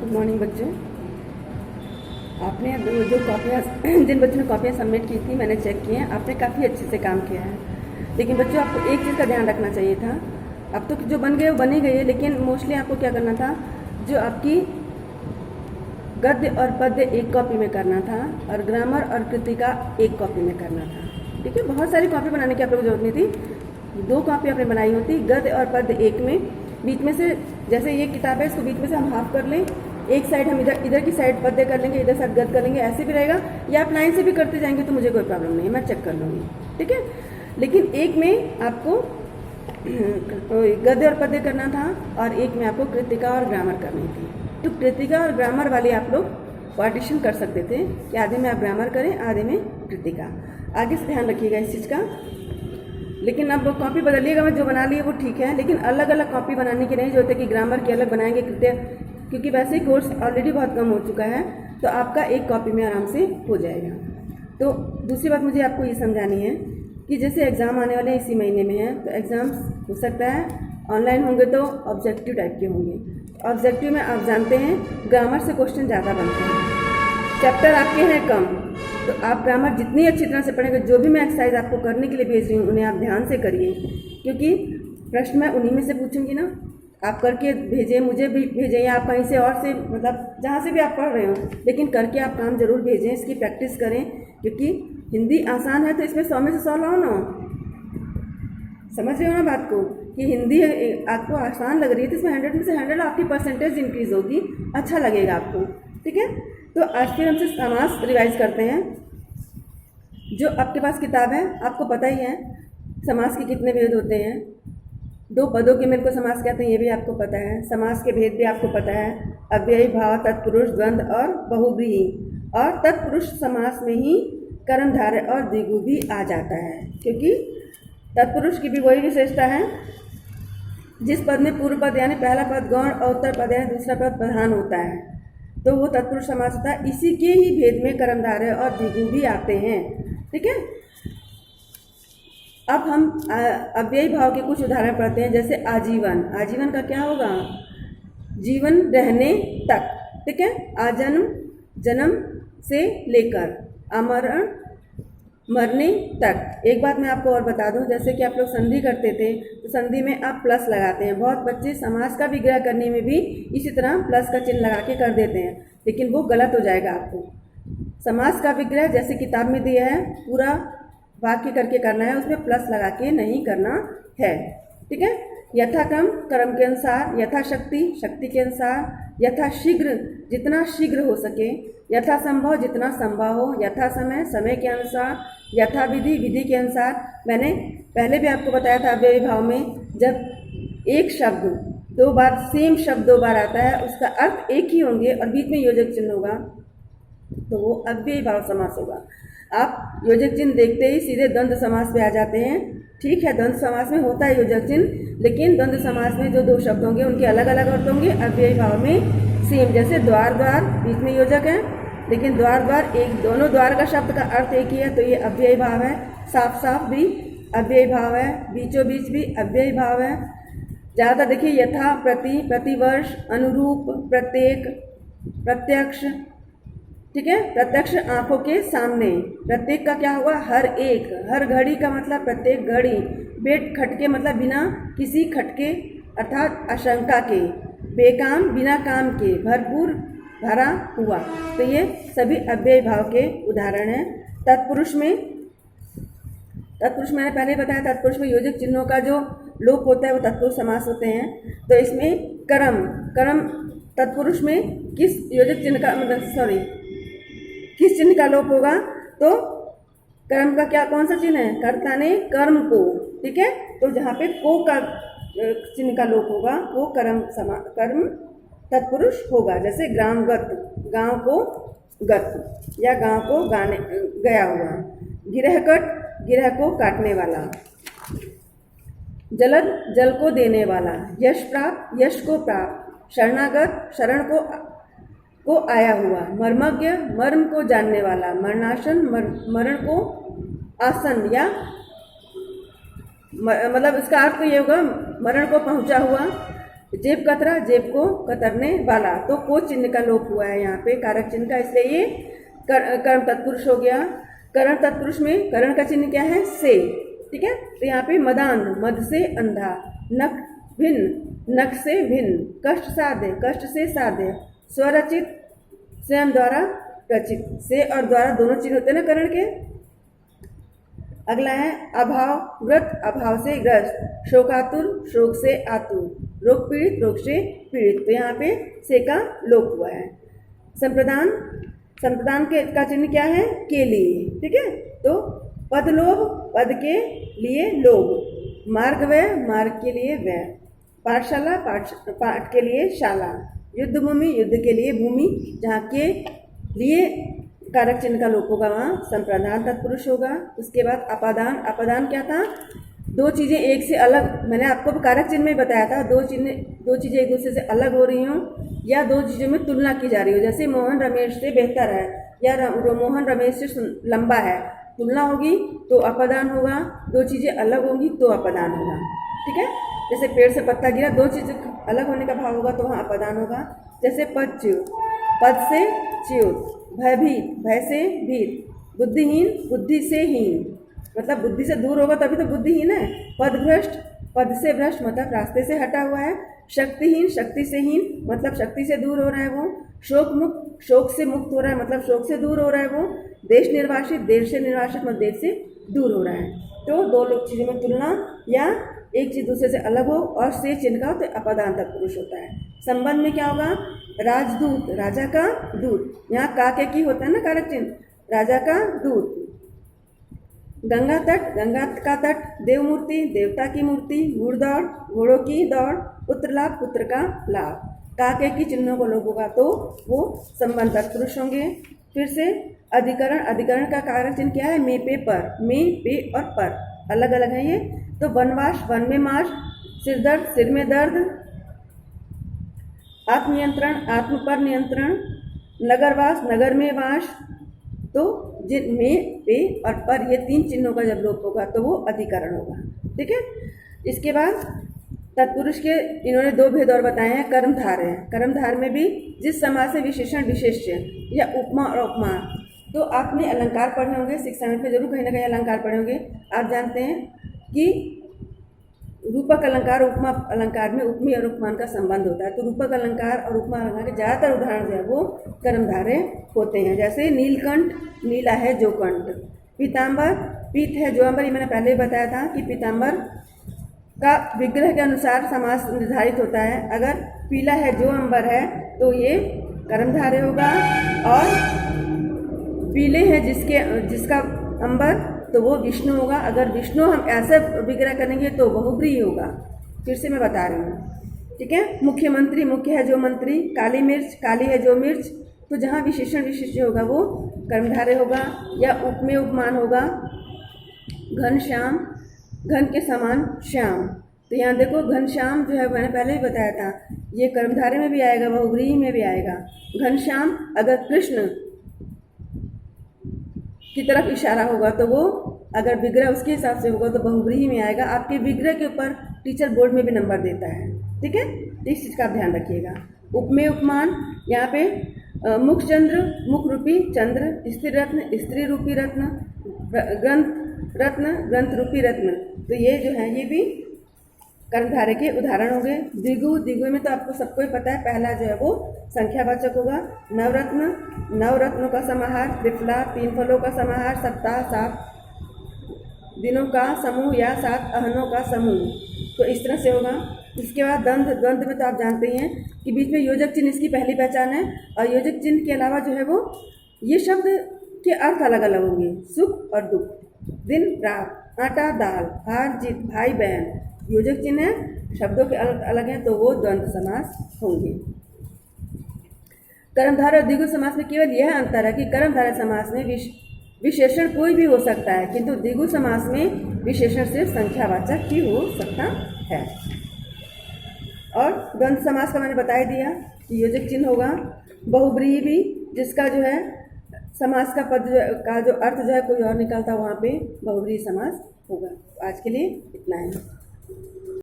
Good morning बच्चों। आपने जो कॉपियाँ जिन बच्चों ने कॉपियाँ सबमिट की थी मैंने चेक किए हैं, आपने काफ़ी अच्छे से काम किया है। लेकिन बच्चों आपको एक चीज़ का ध्यान रखना चाहिए था। अब तो जो बन गए वो बन ही गई है, लेकिन मोस्टली आपको क्या करना था, जो आपकी गद्य और पद्य एक कॉपी में करना था और ग्रामर और कृतिका एक कॉपी में करना था। ठीक है, बहुत सारी कॉपी बनाने की आप लोगों को जरूरत नहीं थी। 2 कॉपी आपने बनाई होती, गद्य और पद्य एक में, बीच में से जैसे ये किताब है इसको बीच में से हम हाफ कर लें, एक साइड हम इधर की साइड पद्य कर लेंगे, इधर साइड गद्य कर लेंगे, ऐसे भी रहेगा। या आप लाइन से भी करते जाएंगे तो मुझे कोई प्रॉब्लम नहीं है, मैं चेक कर लूँगी। ठीक है, लेकिन एक में आपको गद्य और पद्य करना था और एक में आपको कृतिका और ग्रामर करनी थी। तो कृतिका और ग्रामर वाले आप लोग पार्टीशन कर सकते थे कि आधे में आप ग्रामर करें, आधे में कृतिका। आगे से ध्यान रखिएगा इस चीज़ का। लेकिन अब कॉपी बदलिएगा, मैं जो बना ली है वो ठीक है, लेकिन अलग अलग कॉपी बनाने की नहीं जरूरत है कि ग्रामर की अलग बनाएंगे कृत्य, क्योंकि वैसे ही कोर्स ऑलरेडी बहुत कम हो चुका है, तो आपका एक कॉपी में आराम से हो जाएगा। तो दूसरी बात मुझे आपको ये समझानी है कि जैसे एग्ज़ाम आने वाले इसी महीने में है, तो एग्ज़ाम हो सकता है ऑनलाइन होंगे तो ऑब्जेक्टिव टाइप के होंगे। ऑब्जेक्टिव में आप जानते हैं ग्रामर से क्वेश्चन ज़्यादा बनते हैं, चैप्टर आपके हैं कम, तो आप ग्रामर जितनी अच्छी तरह से पढ़ेंगे, जो भी मैं एक्सरसाइज आपको करने के लिए भेज रही हूँ उन्हें आप ध्यान से करिए, क्योंकि प्रश्न मैं उन्हीं में से पूछूंगी ना। आप करके भेजें, मुझे भी भेजें, या आप कहीं से और से, मतलब जहाँ से भी आप पढ़ रहे हो, लेकिन करके आप काम जरूर भेजें, इसकी प्रैक्टिस करें। क्योंकि हिंदी आसान है तो इसमें 100 में से 100 लाओ ना। समझ रहे हो ना बात को, कि हिंदी आपको आसान लग रही है तो इसमें 100 में से 100 आपकी परसेंटेज इंक्रीज होगी, अच्छा लगेगा आपको। ठीक है, तो आज फिर हमसे समास रिवाइज करते हैं। जो आपके पास किताब है आपको पता ही है समास के कितने भेद होते हैं। 2 पदों के मेल को समास कहते हैं, ये भी आपको पता है। समास के भेद भी आपको पता है, अव्ययी भाव, तत्पुरुष, द्वंद्व और बहुव्रीहि। और तत्पुरुष समास में ही कर्मधारय और द्विगु भी आ जाता है, क्योंकि तत्पुरुष की भी वही विशेषता है, जिस पद में पूर्व पद यानी पहला पद गौण और उत्तर पद यानी दूसरा पद प्रधान होता है, तो वो तत्पुरुष समास होता है। इसी के ही भेद में कर्मधारय और द्विगु भी आते हैं। ठीक है, अब हम अव्ययी भाव के कुछ उदाहरण पढ़ते हैं, जैसे आजीवन। आजीवन का क्या होगा, जीवन रहने तक। ठीक है, आजन्म, जन्म से लेकर अमरण, मरने तक। एक बात मैं आपको और बता दूं, जैसे कि आप लोग संधि करते थे तो संधि में आप प्लस लगाते हैं। बहुत बच्चे समास का विग्रह करने में भी इसी तरह प्लस का चिन्ह लगा के कर देते हैं, लेकिन वो गलत हो जाएगा। आपको समास का विग्रह जैसे किताब में दिया है, पूरा वाक्य करके करना है, उसमें प्लस लगा के नहीं करना है। ठीक है, यथाक्रम क्रम के अनुसार, यथाशक्ति शक्ति के अनुसार, यथा शीघ्र जितना शीघ्र हो सके, यथा संभव जितना संभव हो, यथा समय समय के अनुसार, यथा विधि विधि के अनुसार। मैंने पहले भी आपको बताया था अव्ययी भाव में जब एक शब्द 2 बार, सेम शब्द 2 बार आता है, उसका अर्थ एक ही होंगे और बीच में योजक चिन्ह होगा, तो वो अव्ययी भाव समास होगा। आप योजक चिन्ह देखते ही सीधे द्वंद्व समास पे आ जाते हैं। ठीक है, द्वंद्व समास में होता है योजक चिन्ह, लेकिन द्वंद्व समास में जो 2 शब्द होंगे उनके अलग अलग अर्थ होंगे। अव्ययी भाव में सेम, जैसे द्वार द्वार बीच में योजक है, लेकिन द्वार द्वार एक, दोनों द्वार का शब्द का अर्थ एक ही है, तो ये अव्ययी भाव है। साफ साफ भी अव्ययी भाव है, बीचों बीच भी अव्ययी भाव है। ज़्यादातर देखिए यथा, प्रति, प्रतिवर्ष, अनुरूप, प्रत्येक, प्रत्यक्ष। ठीक है, प्रत्यक्ष आंखों के सामने। प्रत्येक का क्या हुआ, हर एक, हर घड़ी का मतलब प्रत्येक घड़ी। बेट खटके मतलब बिना किसी खटके अर्थात आशंका के। बेकाम बिना काम के, भरपूर भरा हुआ। तो ये सभी अव्ययी भाव के उदाहरण हैं। तत्पुरुष में मैंने पहले बताया, तत्पुरुष में योजक चिन्हों का जो लोप होता है वो तत्पुरुष समास होते हैं। तो इसमें कर्म तत्पुरुष में किस योजक चिन्ह का, मतलब किस चिन्ह का लोप होगा, तो कर्म का क्या, कौन सा चिन्ह है, कर्ता ने कर्म को। ठीक है, तो जहाँ पे को का चिन्ह का लोप होगा वो कर्म तत्पुरुष होगा। जैसे ग्रामगत, गांव को गत, या गांव को गाने गया हुआ। गिरहकट, गिरह को काटने वाला। जलद, जल को देने वाला। यश प्राप्त, यश को प्राप्त। शरणागत, शरण को आया हुआ। मर्मज्ञ, मर्म को जानने वाला। मरणासन, मरण को आसन, या मतलब इसका अर्थ तो ये होगा मरण को पहुंचा हुआ। जेब कतरा, जेब को कतरने वाला, तो को चिन्ह का लोप हुआ है यहाँ पे कारक चिन्ह का, इसलिए ये कर्म तत्पुरुष हो गया। करण तत्पुरुष में करण का चिन्ह क्या है? से। ठीक है, तो यहाँ पे मदांध, मद से अंधा, नख भिन्न, नख से भिन्न, कष्ट साध्य, कष्ट से साध्य, स्वरचित, स्वयं द्वारा रचित। से और द्वारा दोनों चिन्ह होते हैं ना करण के। अगला है अभाव ग्रस्त, अभाव से ग्रस्त, शोकातुर, शोक से आतुर, रोग पीड़ित, रोग से पीड़ित, तो यहाँ पे से का लोप हुआ है। संप्रदान, संप्रदान के का चिन्ह क्या है? के लिए। ठीक है, तो पद लोभ, पद के लिए लोभ, मार्ग व्यय, मार्ग के लिए व्यय, पाठशाला, पाठ के लिए शाला, युद्ध भूमि, युद्ध के लिए भूमि, जहाँ के लिए कारक चिन्ह का लोप होगा वहाँ संप्रदान तत्पुरुष होगा। उसके बाद अपादान, अपादान क्या था? दो चीज़ें एक से अलग, मैंने आपको कारक चिन्ह में बताया था, दो चीज़ें एक दूसरे से अलग हो रही हों या दो चीज़ों में तुलना की जा रही हो, जैसे मोहन रमेश से बेहतर है या मोहन रमेश से लंबा है, तुलना होगी तो अपादान होगा, दो चीज़ें अलग होंगी तो अपादान होगा। ठीक है, जैसे पेड़ से पत्ता गिरा, दो चीज़ें अलग होने का भाव होगा तो वहाँ अपादान होगा। जैसे पदच्युत, पद से च्युत, भयभीत, भय से भीत, बुद्धिहीन, बुद्धि से हीन, मतलब बुद्धि से दूर होगा तभी तो बुद्धिहीन है। पदभ्रष्ट, पद से भ्रष्ट मतलब रास्ते से हटा हुआ है। शक्तिहीन, शक्ति से हीन मतलब शक्ति से दूर हो रहा है वो। शोक मुक्त, शोक से मुक्त हो रहा है मतलब शोक से दूर हो रहा है वो। देश निर्वासित, देश से निर्वासित मतलब देश से दूर हो रहा है। तो दो लोग चीज़ों में तुलना या एक चीज़ दूसरे से अलग हो और से चिन्ह का हो तो अपादान तत्पुरुष होता है। संबंध में क्या होगा? राजदूत, राजा का दूत, यहाँ का के की होता है ना कारक चिन्ह, राजा का दूत। गंगा तट, गंगा का तट, देव मूर्ति, देवता की मूर्ति, घुड़दौड़, घोड़ों की दौड़, पुत्र लाभ, पुत्र का लाभ। काके की चिन्हों को लोप होगा तो वो संबंध तत्पुरुष होंगे। फिर से अधिकरण, अधिकरण का कारक चिन्ह क्या है? में, पे, पर, में, पे और पर अलग अलग है ये। तो वनवास, वन में मास, सिर दर्द, सिर में दर्द, आत्मनियंत्रण, आत्म पर नियंत्रण, नगरवास, नगर में वास, तो जिन में, पे और पर ये तीन चिन्हों का जब लोप होगा तो वो अधिकरण होगा। ठीक है, इसके बाद तत्पुरुष के इन्होंने दो भेद और बताए हैं। कर्मधार है, कर्मधार में भी जिस समास से विशेषण विशेष्य या उपमा और उपमान, तो आपने अलंकार पढ़े होंगे, शिक्षा में जरूर कहीं ना कहीं अलंकार पढ़े होंगे। आप जानते हैं कि रूपक अलंकार उपमा अलंकार में उपमेय और उपमान का संबंध होता है। तो रूपक अलंकार और उपमा अलंकार के ज़्यादातर उदाहरण जो है वो कर्मधारय होते हैं। जैसे नीलकंठ, नीला है जो कंठ, पीताम्बर, पीत है जो अंबर, ये मैंने पहले ही बताया था कि पीताम्बर का विग्रह के अनुसार समास निर्धारित होता है। अगर पीला है जो अंबर है तो ये कर्मधारय होगा, और पीले हैं जिसका अंबर तो वो विष्णु होगा। अगर विष्णु हम ऐसे विग्रह करेंगे तो बहुब्रीहि होगा। फिर से मैं बता रही हूँ। ठीक है, मुख्यमंत्री, मुख्य है जो मंत्री, काली मिर्च, काली है जो मिर्च, तो जहाँ विशेषण विशिष्ट होगा वो कर्मधारय होगा या उपमेय उपमान होगा। घनश्याम, घन के समान श्याम, तो यहाँ देखो घनश्याम जो है मैंने पहले ही बताया था, ये कर्मधारय में भी आएगा, बहुब्रीहि में भी आएगा। घनश्याम अगर कृष्ण की तरफ इशारा होगा तो वो अगर विग्रह उसके हिसाब से होगा तो बहुब्रीहि में आएगा। आपके विग्रह के ऊपर टीचर बोर्ड में भी नंबर देता है। ठीक है, तो इस चीज़ का ध्यान रखिएगा। उपमेय उपमान, यहाँ पे मुख चंद्र, मुख रूपी चंद्र, स्त्री रत्न, स्त्री रूपी रत्न, ग्रंथ रत्न, ग्रंथ रूपी रत्न, तो ये जो है ये भी कर्मधारय के उदाहरण हो गए। द्विगु, द्विगु में तो आपको सबको ही पता है, पहला जो है वो संख्यावाचक होगा। नवरत्न, नवरत्नों का समाहार, त्रिफला, तीन फलों का समाहार, सप्ताह, 7 दिनों का समूह या 7 अहनों का समूह, तो इस तरह से होगा। इसके बाद द्वंद्व, द्वंद्व में तो आप जानते ही हैं कि बीच में योजक चिन्ह इसकी पहली पहचान है, और योजक चिन्ह के अलावा जो है वो ये शब्द के अर्थ अलग अलग होंगे। सुख और दुख, दिन रात, आटा दाल, हार जीत, भाई बहन, योजक चिन्ह है, शब्दों के अलग अलग हैं तो वो द्वंद्व समास होंगे। कर्मधारय और द्विगु समास में केवल यह अंतर है कि कर्मधारय समास में विशेषण कोई भी हो सकता है, किंतु द्विगु समास में विशेषण सिर्फ संख्यावाचक ही हो सकता है। और द्वंद्व समास का मैंने बता दिया कि योजक चिन्ह होगा। बहुब्रीहि भी, जिसका जो है समास का पद का जो अर्थ जो है कोई और निकलता, वहाँ पे बहुब्रीहि समास होगा। आज के लिए इतना है।